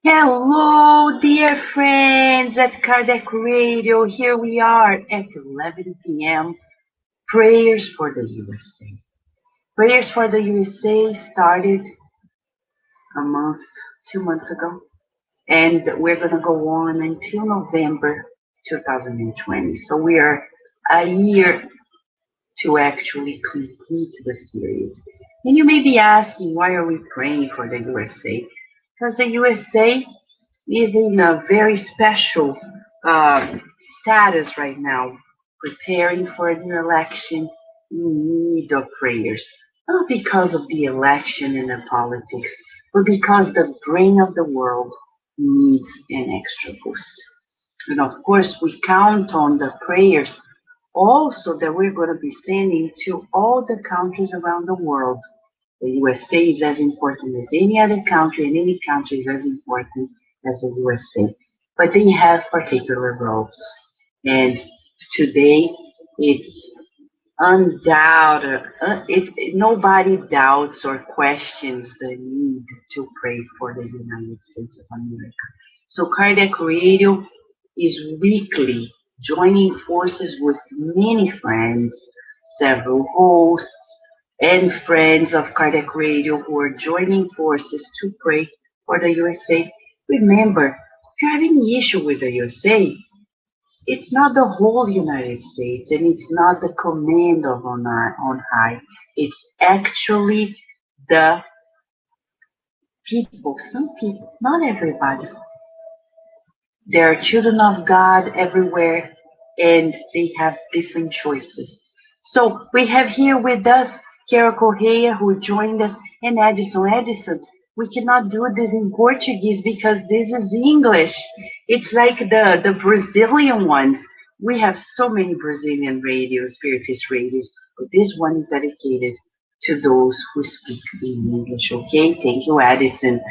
Hello, dear friends at Kardec Radio. Here we are at 11 p.m. Prayers for the USA. Prayers for the USA started a month, 2 months ago, and we're going to go on until November 2020. So we are a year to actually complete the series. And you may be asking, why are we praying for the USA? Because the USA is in a very special uh, status right now, preparing for a new election in need of prayers. Not because of the election and the politics, but because the brain of the world needs an extra boost. And of course, we count on the prayers also that we're going to be sending to all the countries around the world. The USA is as important as any other country, and any country is as important as the USA. But they have particular roles. And today, it's undoubted, nobody doubts or questions the need to pray for the United States of America. So Kardec Radio is weekly joining forces with many friends, several hosts, and friends of Kardec Radio who are joining forces to pray for the USA. Remember, if you have any issue with the USA, it's not the whole United States and it's not the command of on high. It's actually the people, some people, not everybody. There are children of God everywhere and they have different choices. So we have here with us Carol Correia, who joined us, and Edison. Edison, we cannot do this in Portuguese because this is English. It's like the Brazilian ones. We have so many Brazilian radios, Spiritist radios, but this one is dedicated to those who speak in English. Okay, thank you, Edison.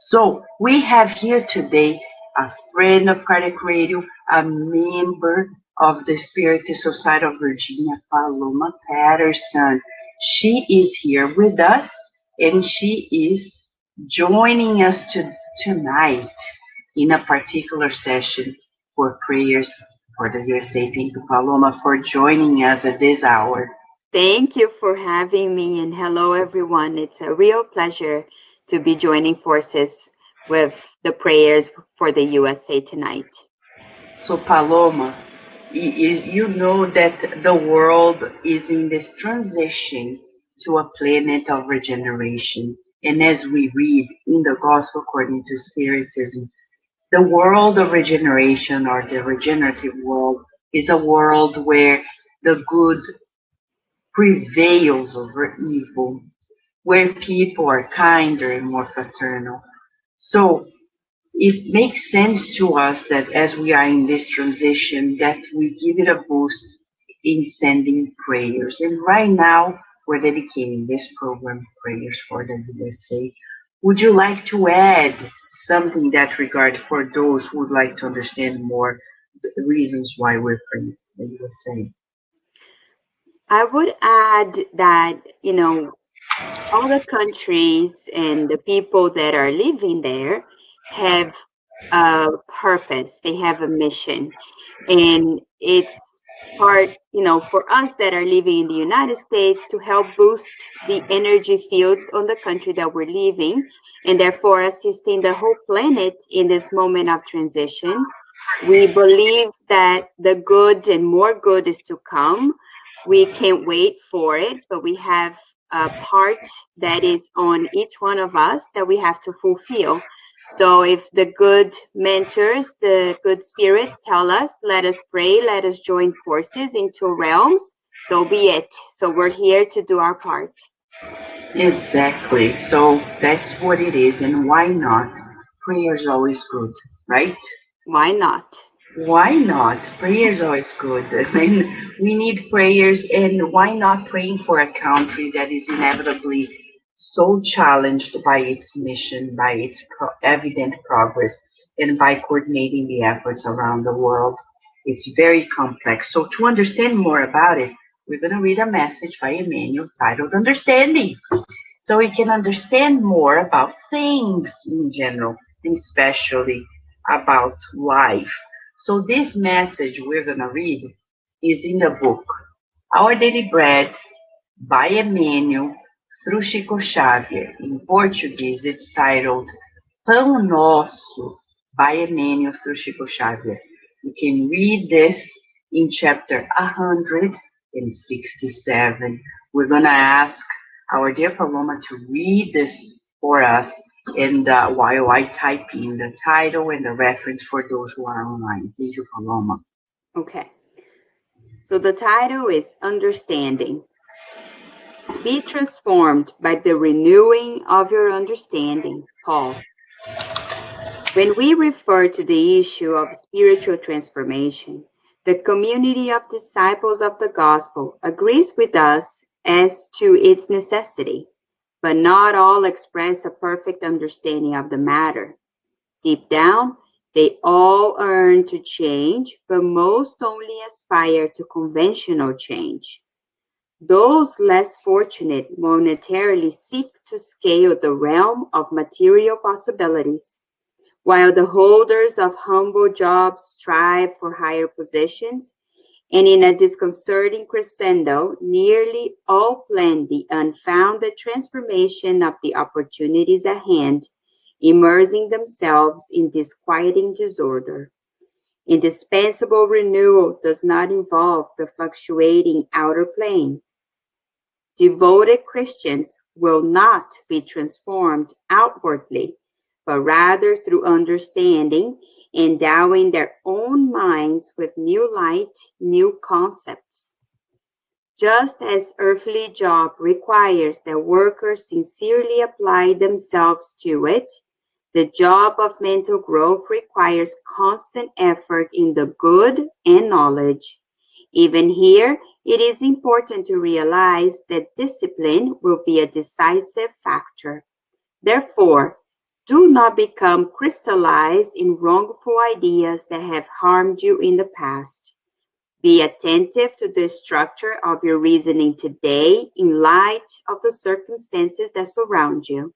So we have here today a friend of Kardec Radio, a member of the Spiritist Society of Virginia, Paloma Patterson. She is here with us, and she is joining us tonight in a particular session for prayers for the USA. Thank you, Paloma, for joining us at this hour. Thank you for having me, and hello, everyone. It's a real pleasure to be joining forces with the prayers for the USA tonight. So, Paloma, you know that the world is in this transition to a planet of regeneration. And as we read in the Gospel according to Spiritism, the world of regeneration, or the regenerative world, is a world where the good prevails over evil, where people are kinder and more fraternal. So it makes sense to us that as we are in this transition, that we give it a boost in sending prayers. And right now, we're dedicating this program, Prayers for the USA. Would you like to add something in that regard for those who would like to understand more the reasons why we're praying for the USA? I would add that, all the countries and the people that are living there have a purpose, they have a mission. And it's part, for us that are living in the United States to help boost the energy field on the country that we're living, and therefore assisting the whole planet in this moment of transition. We believe that the good and more good is to come. We can't wait for it, but we have a part that is on each one of us that we have to fulfill. So if the good mentors, the good spirits tell us, let us pray, let us join forces in two realms, so be it. So we're here to do our part. Exactly. So that's what it is. And why not? Prayer is always good, right? Why not? Why not? Prayer is always good. I mean, we need prayers, and why not praying for a country that is inevitably so challenged by its mission, by its evident progress, and by coordinating the efforts around the world? It's very complex. So to understand more about it, we're going to read a message by Emmanuel titled Understanding, so we can understand more about things in general. especially about life. So this message we're going to read is in the book Our Daily Bread by Emmanuel through Chico Xavier. In Portuguese, it's titled Pão Nosso by Emmanuel through Chico Xavier. You can read this in chapter 167. We're going to ask our dear Paloma to read this for us, and while I type in the title and the reference for those who are online. Thank you, Paloma. Okay. So the title is Understanding. Be transformed by the renewing of your understanding, Paul. When we refer to the issue of spiritual transformation, the community of disciples of the gospel agrees with us as to its necessity, but not all express a perfect understanding of the matter. Deep down, they all yearn to change, but most only aspire to conventional change. Those less fortunate monetarily seek to scale the realm of material possibilities, while the holders of humble jobs strive for higher positions, and in a disconcerting crescendo, nearly all plan the unfounded transformation of the opportunities at hand, immersing themselves in disquieting disorder. Indispensable renewal does not involve the fluctuating outer plane. Devoted Christians will not be transformed outwardly, but rather through understanding, endowing their own minds with new light, new concepts. Just as earthly job requires that workers sincerely apply themselves to it, the job of mental growth requires constant effort in the good and knowledge. Even here, it is important to realize that discipline will be a decisive factor. Therefore, do not become crystallized in wrongful ideas that have harmed you in the past. Be attentive to the structure of your reasoning today in light of the circumstances that surround you.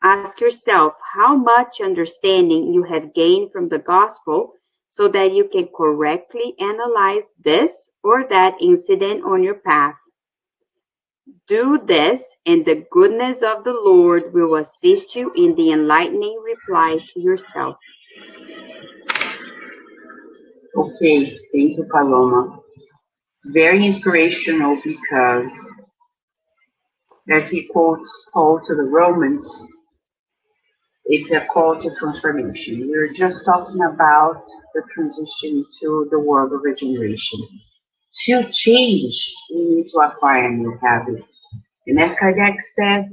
Ask yourself how much understanding you have gained from the gospel so that you can correctly analyze this or that incident on your path. Do this, and the goodness of the Lord will assist you in the enlightening reply to yourself. Okay, thank you, Paloma. Very inspirational because, as he quotes Paul to the Romans, it's a call to transformation. We're just talking about the transition to the world of regeneration. To change, we need to acquire new habits. And as Kardec says,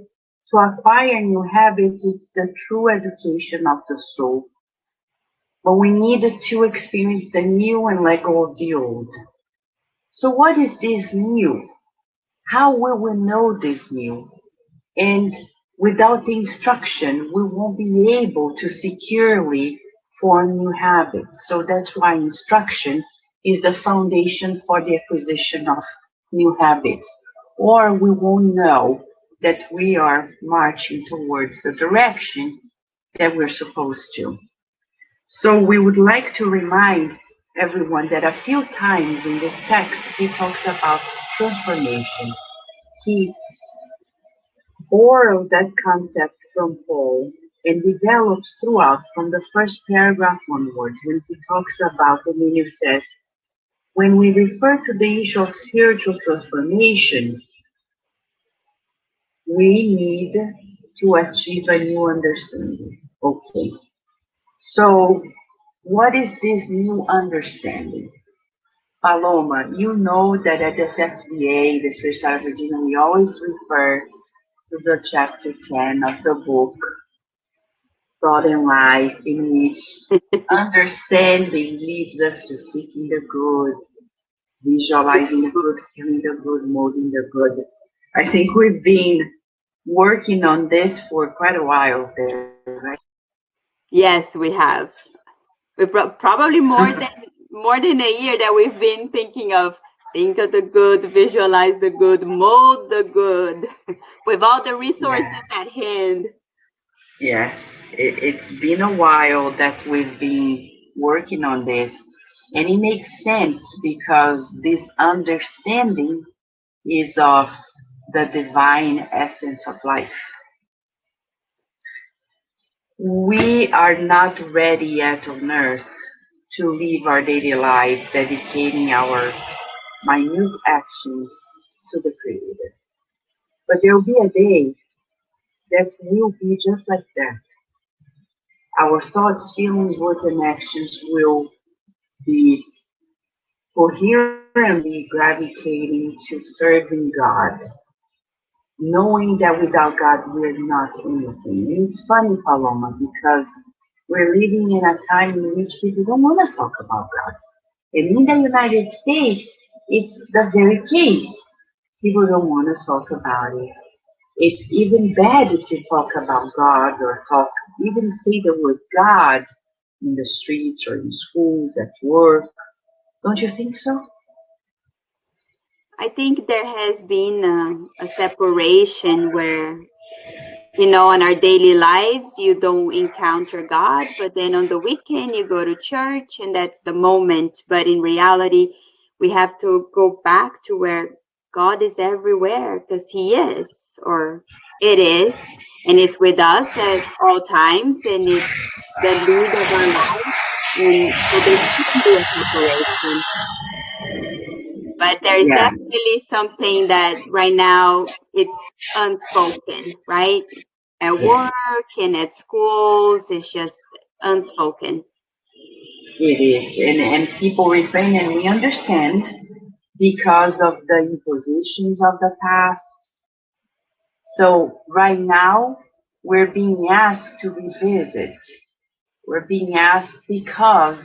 to acquire new habits is the true education of the soul. But we need to experience the new and let go of the old. So what is this new? How will we know this new? And without the instruction, we won't be able to securely form new habits. So that's why instruction is the foundation for the acquisition of new habits. Or we won't know that we are marching towards the direction that we're supposed to. So we would like to remind everyone that a few times in this text he talks about transformation. He borrows that concept from Paul and develops throughout from the first paragraph onwards when he talks about, Emmanuel says, when we refer to the issue of spiritual transformation, we need to achieve a new understanding. Okay. So what is this new understanding? Paloma, you know that at the SSVA, the Spiritual Virginia, we always refer to the chapter 10 of the book, God and Life, in which understanding leads us to seeking the good, visualizing the good, feeling the good, molding the good. I think we've been working on this for quite a while there, right? Yes, we have. We probably more than a year that we've been thinking of think of the good, visualize the good, mold the good, with all the resources Yeah. at hand. Yes. It's been a while that we've been working on this, and it makes sense because this understanding is of the divine essence of life. We are not ready yet on earth to live our daily lives dedicating our minute actions to the Creator. But there will be a day that will be just like that. Our thoughts, feelings, words, and actions will be coherently gravitating to serving God, knowing that without God we're not anything. And it's funny, Paloma, because we're living in a time in which people don't want to talk about God. And in the United States, it's the very case. People don't want to talk about it. It's even bad if you talk about God or talk, even say the word God in the streets or in schools, at work. Don't you think so? I think there has been a separation where, in our daily lives, you don't encounter God, but then on the weekend, you go to church and that's the moment. But in reality, we have to go back to where God is everywhere because He is, or it is, and it's with us at all times, and it's the lead of our lives. And so there shouldn't be a separation. But there is Yeah, definitely something that right now it's unspoken, right? At yes, work and at schools, it's just unspoken. it is. And people refrain, and we understand because of the impositions of the past. So right now, we're being asked to revisit. We're being asked because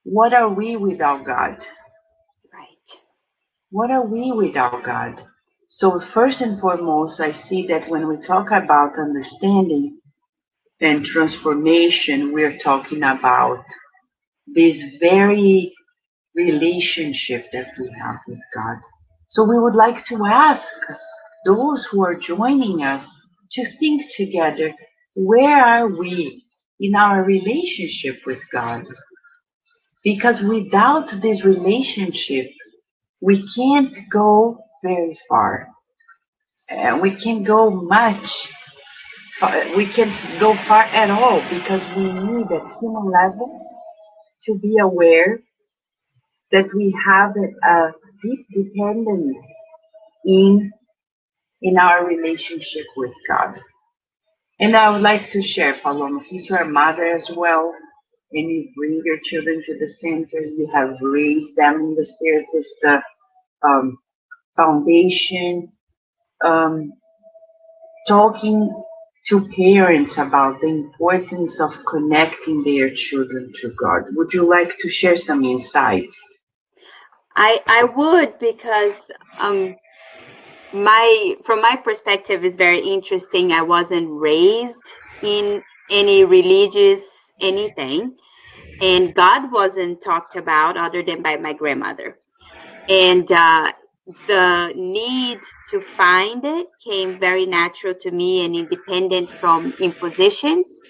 what are we without God? Right. What are we without God? So first and foremost, I see that when we talk about understanding and transformation, we're talking about this very relationship that we have with God. So we would like to ask those who are joining us to think together, where are we in our relationship with God? Because without this relationship, we can't go very far. We can't go much. We can't go far at all because we need at human level to be aware that we have a deep dependence in in our relationship with God. And I would like to share, Paloma, since you're a mother as well, and you bring your children to the center, you have raised them in the Spiritist um, foundation, um, talking to parents about the importance of connecting their children to God. Would you like to share some insights? I would because my from my perspective is very interesting. I wasn't raised in any religious anything, and God wasn't talked about other than by my grandmother. And the need to find it came very natural to me and independent from impositions.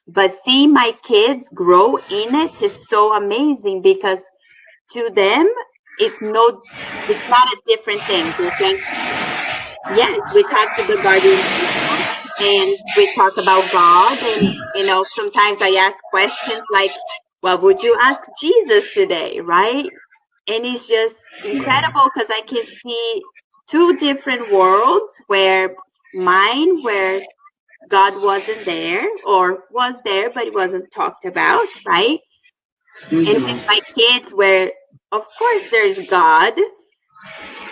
But seeing my kids grow in it is so amazing because to them it's no it's not a different thing. They can yes, we talk to the guardian angel and we talk about God. And, sometimes I ask questions like, what would you ask Jesus today? Right. And it's just Yeah. incredible because I can see two different worlds where God wasn't there or was there, but it wasn't talked about. Right. And with Hmm. my kids, where of course there's God,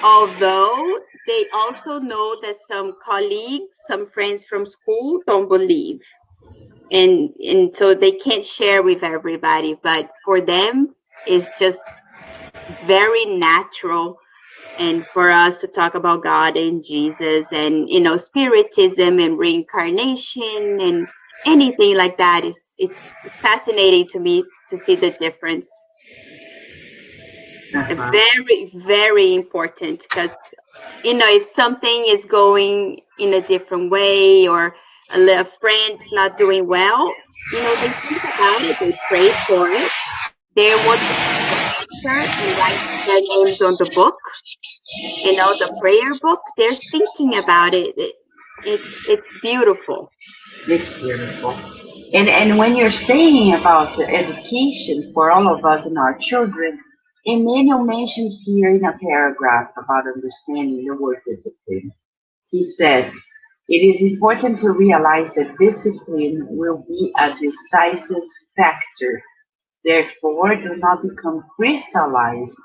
although they also know that some colleagues, some friends from school don't believe. And so they can't share with everybody, but for them it's just very natural and for us to talk about God and Jesus and spiritism and reincarnation and anything like that is it's fascinating to me to see the difference. Uh-huh. Very, very important because if something is going in a different way or a friend's not doing well, they think about it, they pray for it. They would take a picture and write their names on the book, the prayer book. They're thinking about it. It's beautiful. It's beautiful. And when you're saying about education for all of us and our children, Emmanuel mentions here in a paragraph about understanding the word discipline. He says, it is important to realize that discipline will be a decisive factor. Therefore, do not become crystallized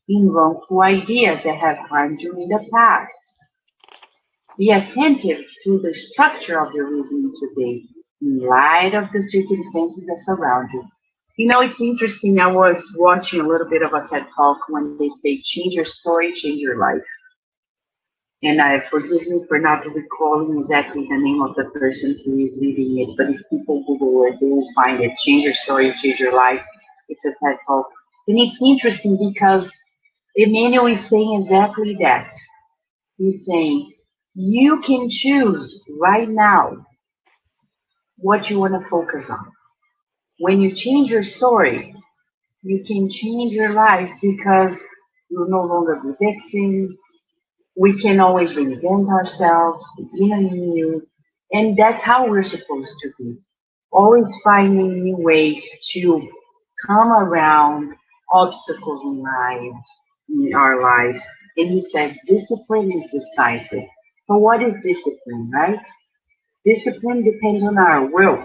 in wrongful ideas that have harmed you in the past. Be attentive to the structure of your reasoning today in light of the circumstances that surround you. It's interesting. I was watching a little bit of a TED Talk when they say, change your story, change your life. And I forgive me for not recalling exactly the name of the person who is leading it, but if people Google it, they will find it. Change your story, change your life. It's a TED Talk. And it's interesting because Emmanuel is saying exactly that. He's saying, you can choose right now what you want to focus on. When you change your story, you can change your life because you'll no longer be victims. We can always reinvent ourselves, begin anew, and that's how we're supposed to be. Always finding new ways to come around obstacles in our lives. And he says discipline is decisive. But what is discipline, right? Discipline depends on our will.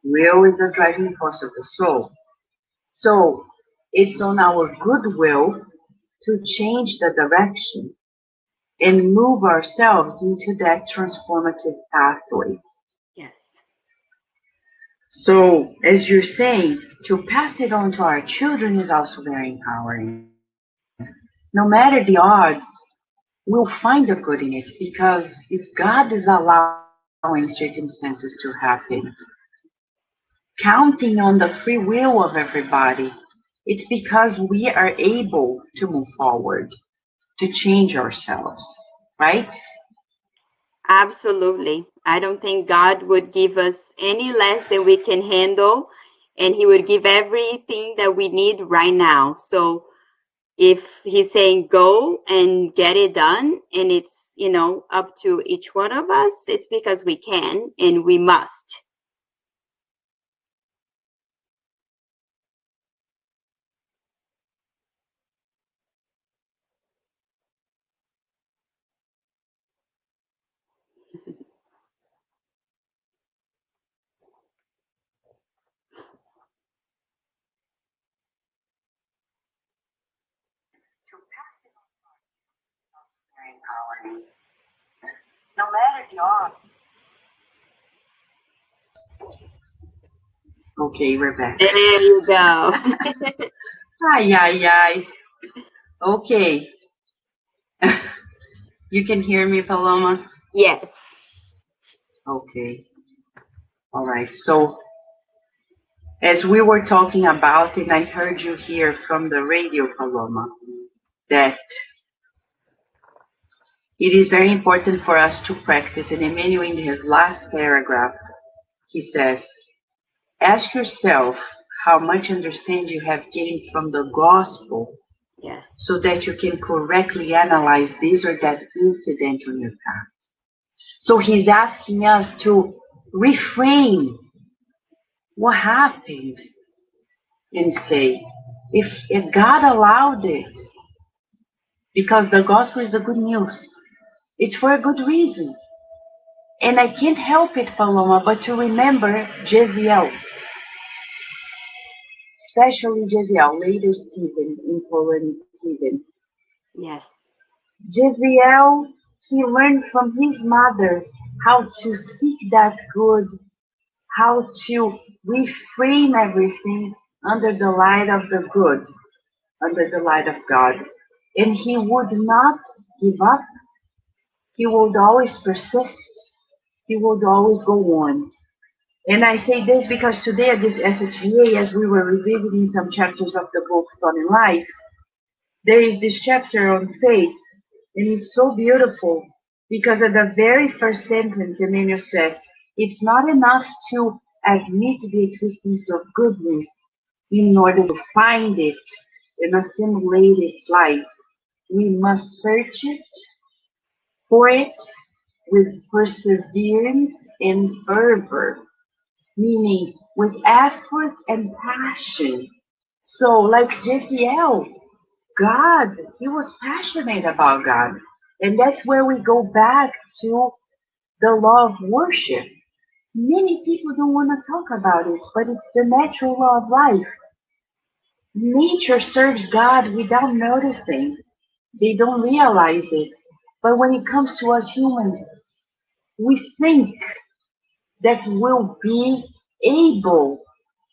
Will is the driving force of the soul. So it's on our goodwill to change the direction and move ourselves into that transformative pathway. Yes. So, as you're saying, to pass it on to our children is also very empowering. No matter the odds, we'll find the good in it because if God is allowing circumstances to happen, counting on the free will of everybody, it's because we are able to move forward, to change ourselves, right? Absolutely. I don't think God would give us any less than we can handle, and He would give everything that we need right now. So if He's saying go and get it done, and it's, up to each one of us, it's because we can and we must. No matter the odds. Okay, we're back. There you go. Ay, ay, ay. Okay. You can hear me, Paloma? Yes. Okay. All right. So, as we were talking about, and I heard you hear from the radio, Paloma, that it is very important for us to practice. And Emmanuel, in his last paragraph, he says, ask yourself how much understanding you have gained from the gospel Yes. so that you can correctly analyze this or that incident on your path. So he's asking us to reframe what happened and say, if God allowed it, because the gospel is the good news, it's for a good reason. And I can't help it, Paloma, but to remember Jeziel, especially Jeziel, later Stephen, in Poland, Stephen. Yes. Jeziel, he learned from his mother how to seek that good, how to reframe everything under the light of the good, under the light of God. And he would not give up. He would always persist. He would always go on. And I say this because today at this SSVA, as we were revisiting some chapters of the book Thought in Life, there is this chapter on faith, and it's so beautiful because at the very first sentence, Emmanuel says, It's not enough to admit the existence of goodness in order to find it and assimilate its light. We must search it for it with perseverance and fervor, meaning with effort and passion. So, like JCL, God, he was passionate about God. And that's where we go back to the law of worship. Many people don't want to talk about it, but it's the natural law of life. Nature serves God without noticing. They don't realize it. But when it comes to us humans, we think that we'll be able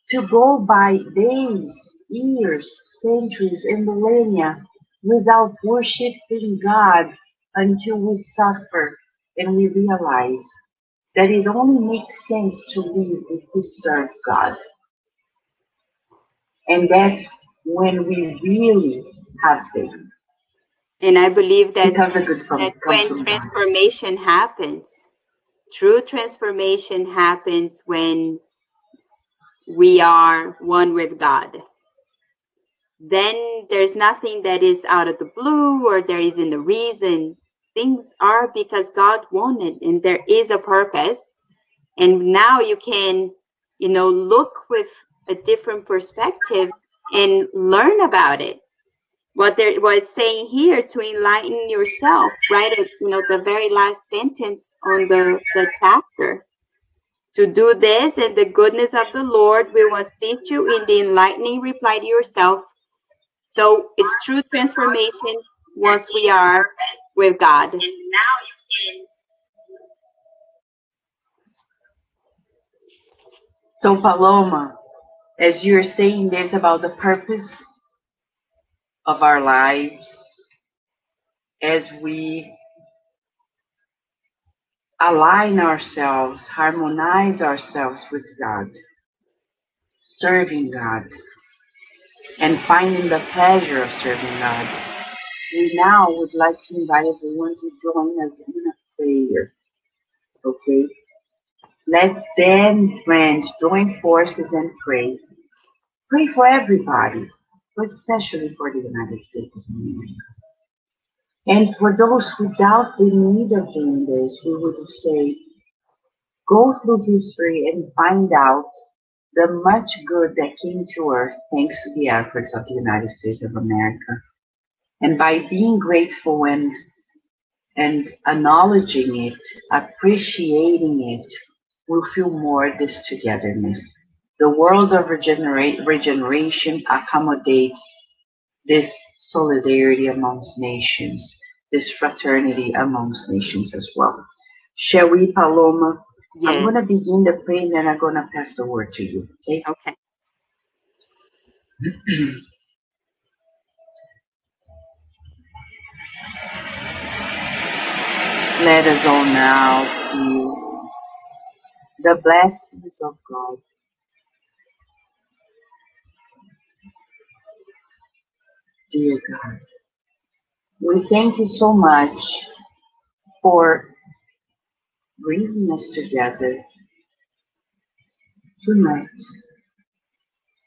to go by days, years, centuries, and millennia without worshiping God until we suffer and we realize that it only makes sense to live if we serve God. And that's when we really have faith. And I believe Because the good that's comes when from God. transformation happens. True transformation happens when we are one with God. Then there's nothing that is out of the blue or there isn't a reason. Things are because God wanted, and there is a purpose. And now you can, look with a different perspective and learn about it. What it's saying here, to enlighten yourself, right at the very last sentence on the chapter. To do this, and the goodness of the Lord will assist you in the enlightening reply to yourself. So it's true transformation once we are with God. So, Paloma, as you're saying this about the purpose of our lives, as we align ourselves, harmonize ourselves with God, serving God, and finding the pleasure of serving God, we now would like to invite everyone to join us in a prayer. Okay? Let's then, friends, join forces and pray. Pray for everybody, but especially for the United States of America. And for those who doubt the need of doing this, we would say, go through history and find out the much good that came to earth thanks to the efforts of the United States of America. And by being grateful and acknowledging it, appreciating it, we'll feel more this togetherness. The world of regeneration accommodates this solidarity amongst nations, this fraternity amongst nations as well. Shall we, Paloma? I'm Yes. going to begin the prayer and then I'm going to pass the word to you, okay? Okay. Let us all now feel the blessings of God. Dear God, we thank you so much for bringing us together tonight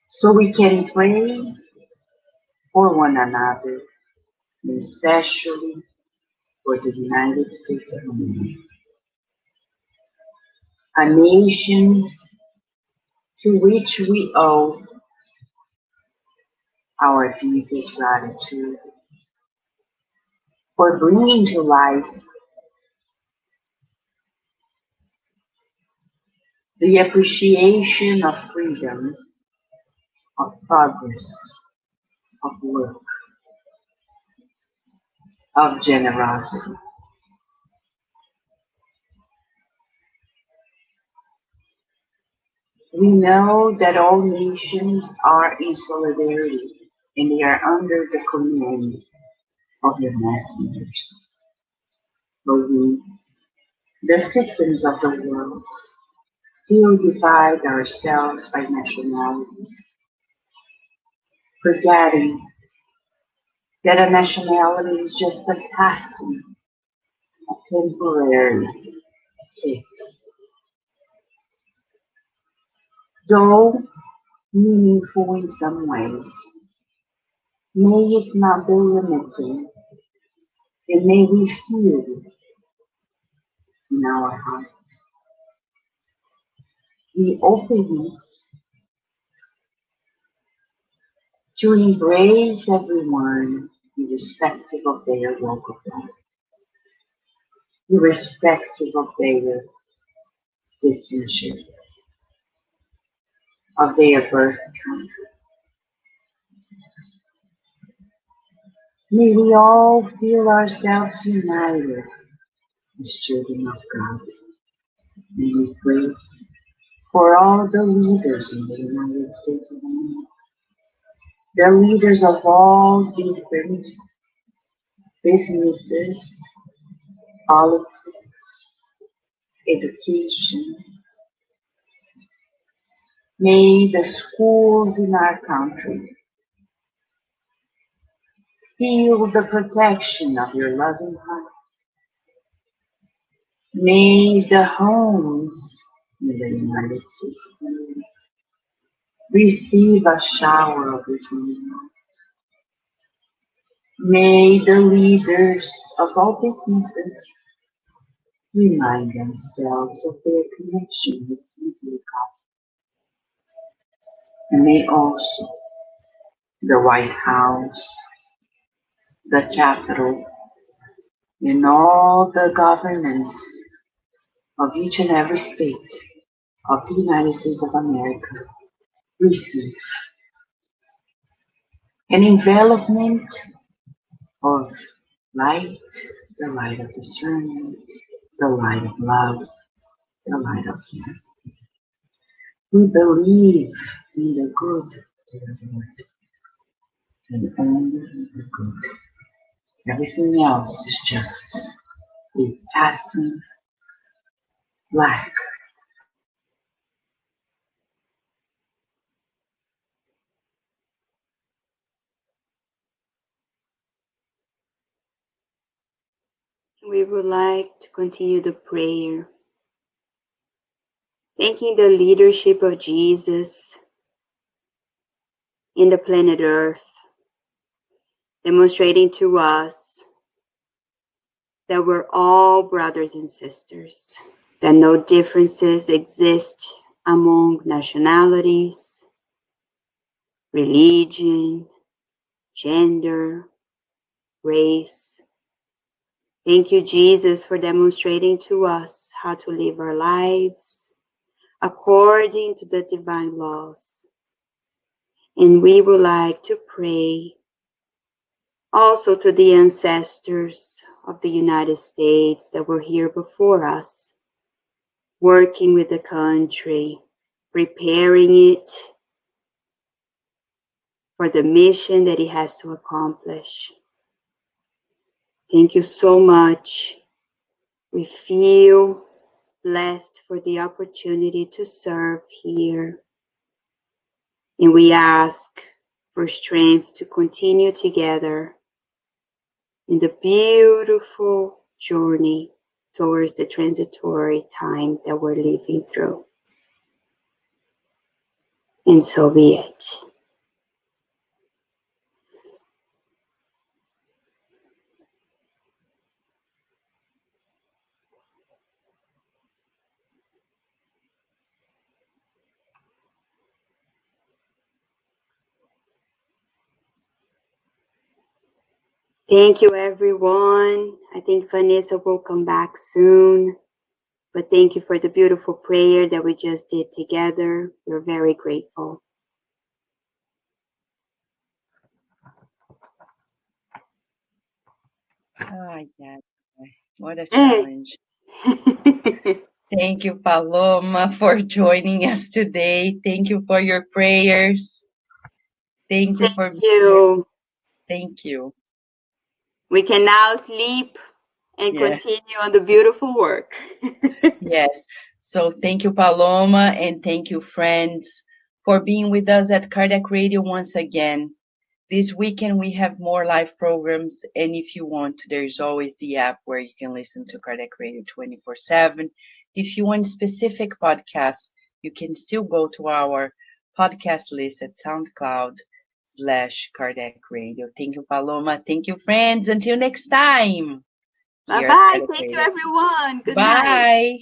so we can pray for one another, and especially for the United States of America, a nation to which we owe our deepest gratitude for bringing to life the appreciation of freedom, of progress, of work, of generosity. We know that all nations are in solidarity and they are under the command of your messengers. But we, the citizens of the world, still divide ourselves by nationalities, forgetting that a nationality is just a passing, a temporary state. Though meaningful in some ways, may it not be limiting, and may we feel in our hearts the openness to embrace everyone irrespective of their walk of life, irrespective of their citizenship, of their birth country. May we all feel ourselves united as children of God. May we pray for all the leaders in the United States of America, the leaders of all different businesses, politics, education. May the schools in our country feel the protection of your loving heart. May the homes in the United States of America receive a shower of His healing. May the leaders of all businesses remind themselves of their connection with you, God. And may also the White House, the Capitol, and all the governance of each and every state of the United States of America receive an envelopment of light, the light of discernment, the light of love, the light of healing. We believe in the good, dear Lord, and only the good. Everything else is just a passing lack. We would like to continue the prayer, thanking the leadership of Jesus in the planet Earth, demonstrating to us that we're all brothers and sisters, that no differences exist among nationalities, religion, gender, race. Thank you, Jesus, for demonstrating to us how to live our lives according to the divine laws. And we would like to pray also to the ancestors of the United States that were here before us, working with the country, preparing it for the mission that it has to accomplish. Thank you so much. We feel blessed for the opportunity to serve here. And we ask for strength to continue together in the beautiful journey towards the transitory time that we're living through. And so be it. Thank you, everyone. I think Vanessa will come back soon. But thank you for the beautiful prayer that we just did together. We're very grateful. Oh, yeah. What a challenge. Thank you, Paloma, for joining us today. Thank you for your prayers. Thank you for being here. Thank you. We can now sleep and Yes. continue on the beautiful work. Yes. So thank you, Paloma, and thank you, friends, for being with us at Cardiac Radio once again. This weekend we have more live programs, and if you want, there's always the app where you can listen to Cardiac Radio 24/7. If you want specific podcasts, you can still go to our podcast list at SoundCloud/Kardec Radio. Thank you, Paloma. Thank you, friends. Until next time. Bye Here at bye. Kardec Thank you, Radio. everyone. Good night. Bye.